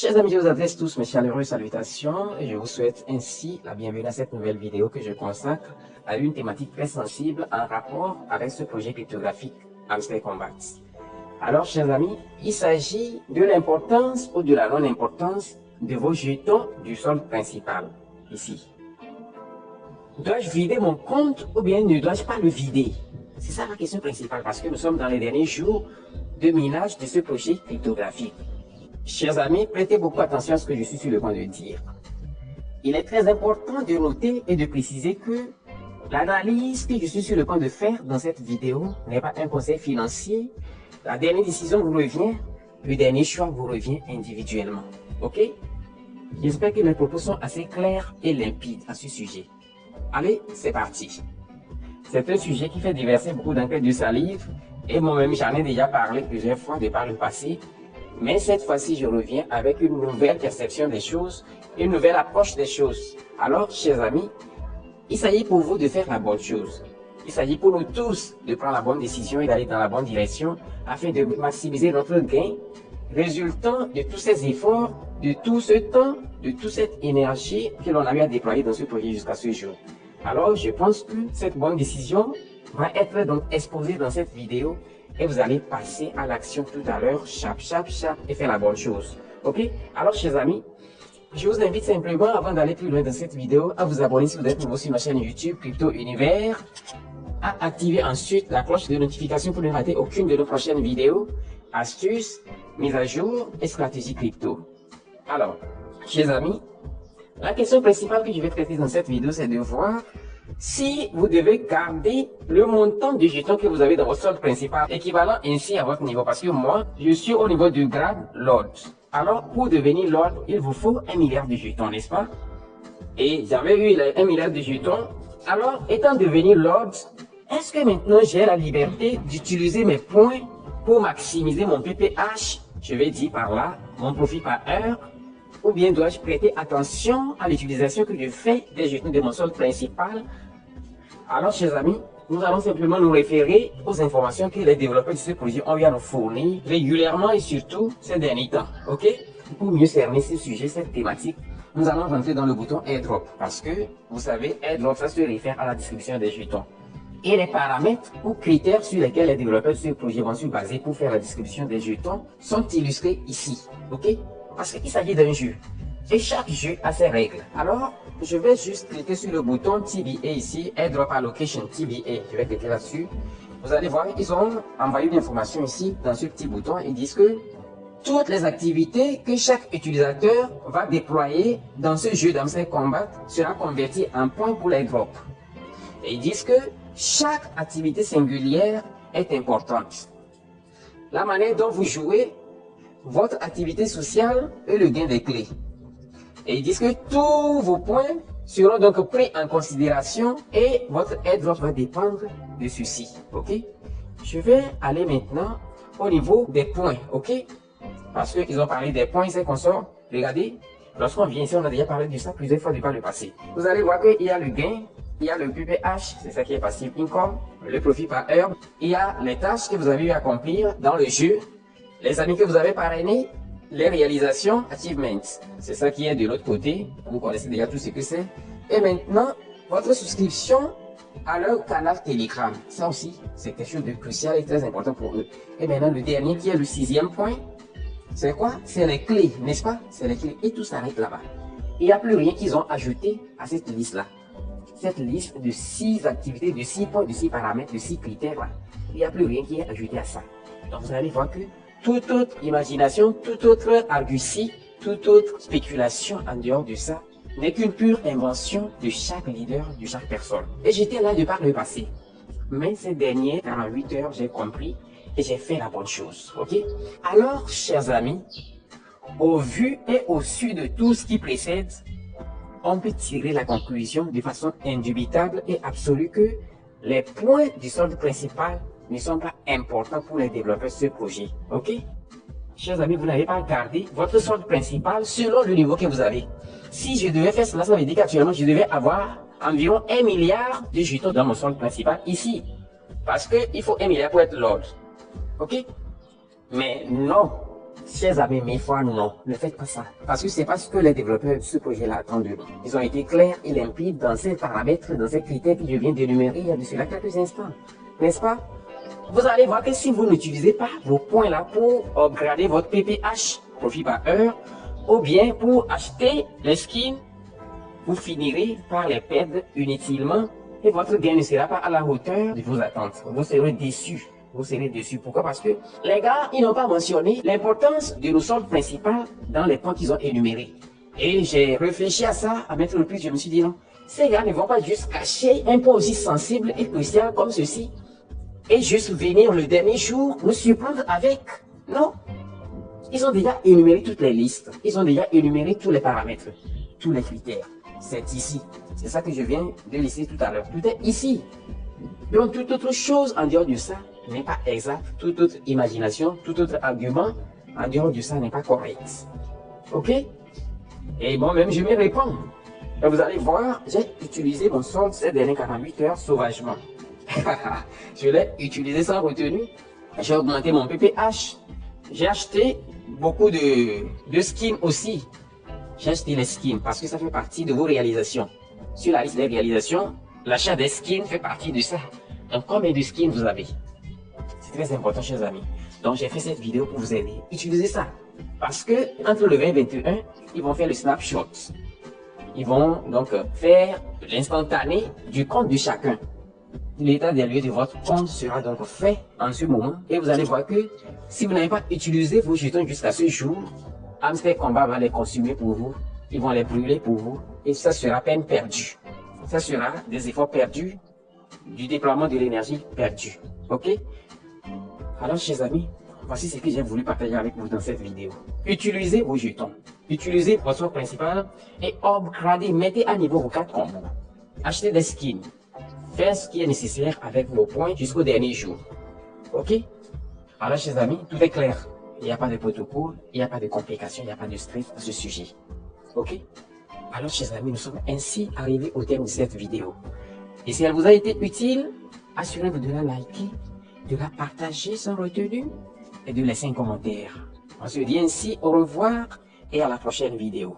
Chers amis, je vous adresse tous mes chaleureuses salutations et je vous souhaite ainsi la bienvenue à cette nouvelle vidéo que je consacre à une thématique très sensible en rapport avec ce projet cryptographique Hamster Kombat. Alors, chers amis, il s'agit de l'importance ou de la non-importance de vos jetons du solde principal, ici. Dois-je vider mon compte ou bien ne dois-je pas le vider? C'est ça la question principale parce que nous sommes dans les derniers jours de minage de ce projet cryptographique. Chers amis, prêtez beaucoup attention à ce que je suis sur le point de dire. Il est très important de noter et de préciser que l'analyse que je suis sur le point de faire dans cette vidéo n'est pas un conseil financier. La dernière décision vous revient, le dernier choix vous revient individuellement. Ok? J'espère que mes propos sont assez clairs et limpides à ce sujet. Allez, c'est parti. C'est un sujet qui fait déverser beaucoup d'encre et de salive et moi-même j'en ai déjà parlé plusieurs fois de par le passé. Mais cette fois-ci, je reviens avec une nouvelle perception des choses, une nouvelle approche des choses. Alors, chers amis, il s'agit pour vous de faire la bonne chose. Il s'agit pour nous tous de prendre la bonne décision et d'aller dans la bonne direction afin de maximiser notre gain résultant de tous ces efforts, de tout ce temps, de toute cette énergie que l'on a eu à déployer dans ce projet jusqu'à ce jour. Alors, je pense que cette bonne décision va être donc exposée dans cette vidéo et vous allez passer à l'action tout à l'heure, chap, et faire la bonne chose. Ok? Alors, chers amis, je vous invite simplement, avant d'aller plus loin dans cette vidéo, à vous abonner si vous êtes nouveau sur ma chaîne YouTube Crypto Univers, à activer ensuite la cloche de notification pour ne rater aucune de nos prochaines vidéos, astuces, mises à jour et stratégies crypto. Alors, chers amis, la question principale que je vais traiter dans cette vidéo, c'est de voir si vous devez garder le montant de jetons que vous avez dans votre solde principal, équivalent ainsi à votre niveau. Parce que moi, je suis au niveau du grade Lord. Alors, pour devenir Lord, il vous faut 1 milliard de jetons, n'est-ce pas? Et j'avais eu les 1 milliard de jetons. Alors, étant devenu Lord, est-ce que maintenant j'ai la liberté d'utiliser mes points pour maximiser mon PPH? Je vais dire par là, mon profit par heure. Ou bien dois-je prêter attention à l'utilisation que je fais des jetons de mon solde principal? Alors, chers amis, nous allons simplement nous référer aux informations que les développeurs de ce projet ont eu à nous fournir régulièrement et surtout ces derniers temps. Ok? Pour mieux cerner ce sujet, cette thématique, nous allons rentrer dans le bouton AirDrop parce que, vous savez, AirDrop, ça se réfère à la distribution des jetons. Et les paramètres ou critères sur lesquels les développeurs de ce projet vont se baser pour faire la distribution des jetons sont illustrés ici. Ok? Parce qu'il s'agit d'un jeu. Et chaque jeu a ses règles. Alors, je vais juste cliquer sur le bouton TBA ici, AirDrop Allocation TBA. Je vais cliquer là-dessus. Vous allez voir, ils ont envoyé une information ici, dans ce petit bouton. Ils disent que toutes les activités que chaque utilisateur va déployer dans ce jeu d'Hamster Kombat sera convertie en points pour l'AirDrop. Et ils disent que chaque activité singulière est importante. La manière dont vous jouez, votre activité sociale et le gain des clés. Et ils disent que tous vos points seront donc pris en considération et votre airdrop va dépendre de ceci. Ok? Je vais aller maintenant au niveau des points. Ok? Parce qu'ils ont parlé des points, c'est qu'on sort. Regardez, lorsqu'on vient ici, on a déjà parlé de ça plusieurs fois par le passé. Vous allez voir qu'il y a le gain, il y a le PPH, c'est ça qui est passive income, le profit par heure, il y a les tâches que vous avez eu à accomplir dans le jeu, les amis que vous avez parrainés, les réalisations, achievements. C'est ça qui est de l'autre côté. Vous connaissez déjà tout ce que c'est. Et maintenant, votre souscription à leur canal Telegram. Ça aussi, c'est quelque chose de crucial et très important pour eux. Et maintenant, le dernier qui est le 6e point, c'est quoi? C'est les clés, n'est-ce pas? C'est les clés. Et tout s'arrête là-bas. Il n'y a plus rien qu'ils ont ajouté à cette liste-là. Cette liste de 6 activités, de 6 points, de 6 paramètres, de 6 critères, là. Il n'y a plus rien qui est ajouté à ça. Donc, vous allez voir que toute autre imagination, toute autre argutie, toute autre spéculation en dehors de ça n'est qu'une pure invention de chaque leader, de chaque personne. Et j'étais là de par le passé. Mais ces dernières 48 heures, j'ai compris et j'ai fait la bonne chose. Ok? Alors, chers amis, au vu et au su de tout ce qui précède, on peut tirer la conclusion de façon indubitable et absolue que les points du solde principal ne sont pas importants pour les développeurs de ce projet. Ok? Chers amis, vous n'avez pas gardé votre solde principal selon le niveau que vous avez. Si je devais faire cela, ça veut dire qu'actuellement, je devais avoir environ 1 milliard de jetons dans mon solde principal ici. Parce qu'il faut 1 milliard pour être Lord. Ok? Mais non. Chers amis, mes fois, non, ne faites pas ça. Parce que c'est pas ce que les développeurs de ce projet-là attendent de nous. Ils ont été clairs et limpides dans ces paramètres, dans ces critères que je viens d'énumérer il y a de cela quelques instants. N'est-ce pas? Vous allez voir que si vous n'utilisez pas vos points là pour upgrader votre PPH, profit par heure, ou bien pour acheter les skins, vous finirez par les perdre inutilement et votre gain ne sera pas à la hauteur de vos attentes. Vous serez déçus. Vous serez déçus. Pourquoi? Parce que les gars, ils n'ont pas mentionné l'importance de nos soldes principales dans les points qu'ils ont énumérés. Et j'ai réfléchi à ça à mettre le prix. Je me suis dit non, ces gars ne vont pas juste cacher un point aussi sensible et crucial comme ceci et juste venir le dernier jour nous surprendre avec. Non. Ils ont déjà énuméré toutes les listes. Ils ont déjà énuméré tous les paramètres, tous les critères. C'est ici. C'est ça que je viens de laisser tout à l'heure. Tout est ici. Donc, toute autre chose en dehors de ça n'est pas exact. Toute autre imagination, tout autre argument en dehors de ça n'est pas correct. Ok? Et moi-même, je me réponds. Et vous allez voir, j'ai utilisé mon solde ces dernières 48 heures sauvagement. Je l'ai utilisé sans retenue. J'ai augmenté mon PPH. J'ai acheté beaucoup de skins aussi. J'ai acheté les skins parce que ça fait partie de vos réalisations. Sur la liste des réalisations, l'achat des skins fait partie de ça. Donc combien de skins vous avez? C'est très important, chers amis. Donc j'ai fait cette vidéo pour vous aider. Utilisez ça. Parce que entre le 20 et 21, ils vont faire le snapshot. Ils vont donc faire l'instantané du compte de chacun. L'état des lieux de votre compte sera donc fait en ce moment. Et vous allez voir que si vous n'avez pas utilisé vos jetons jusqu'à ce jour, Hamster Combat va les consumer pour vous. Ils vont les brûler pour vous. Et ça sera peine perdue. Ça sera des efforts perdus, du déploiement de l'énergie perdue. Ok? Alors, chers amis, voici ce que j'ai voulu partager avec vous dans cette vidéo. Utilisez vos jetons. Utilisez votre source principale et upgradez, mettez à niveau vos 4 combos. Achetez des skins. Faites ce qui est nécessaire avec vos points jusqu'au dernier jour. Ok? Alors, chers amis, tout est clair. Il n'y a pas de protocole, il n'y a pas de complications, il n'y a pas de stress à ce sujet. Ok? Alors, chers amis, nous sommes ainsi arrivés au terme de cette vidéo. Et si elle vous a été utile, assurez-vous de la liker, de la partager sans retenue et de laisser un commentaire. On se dit ainsi au revoir et à la prochaine vidéo.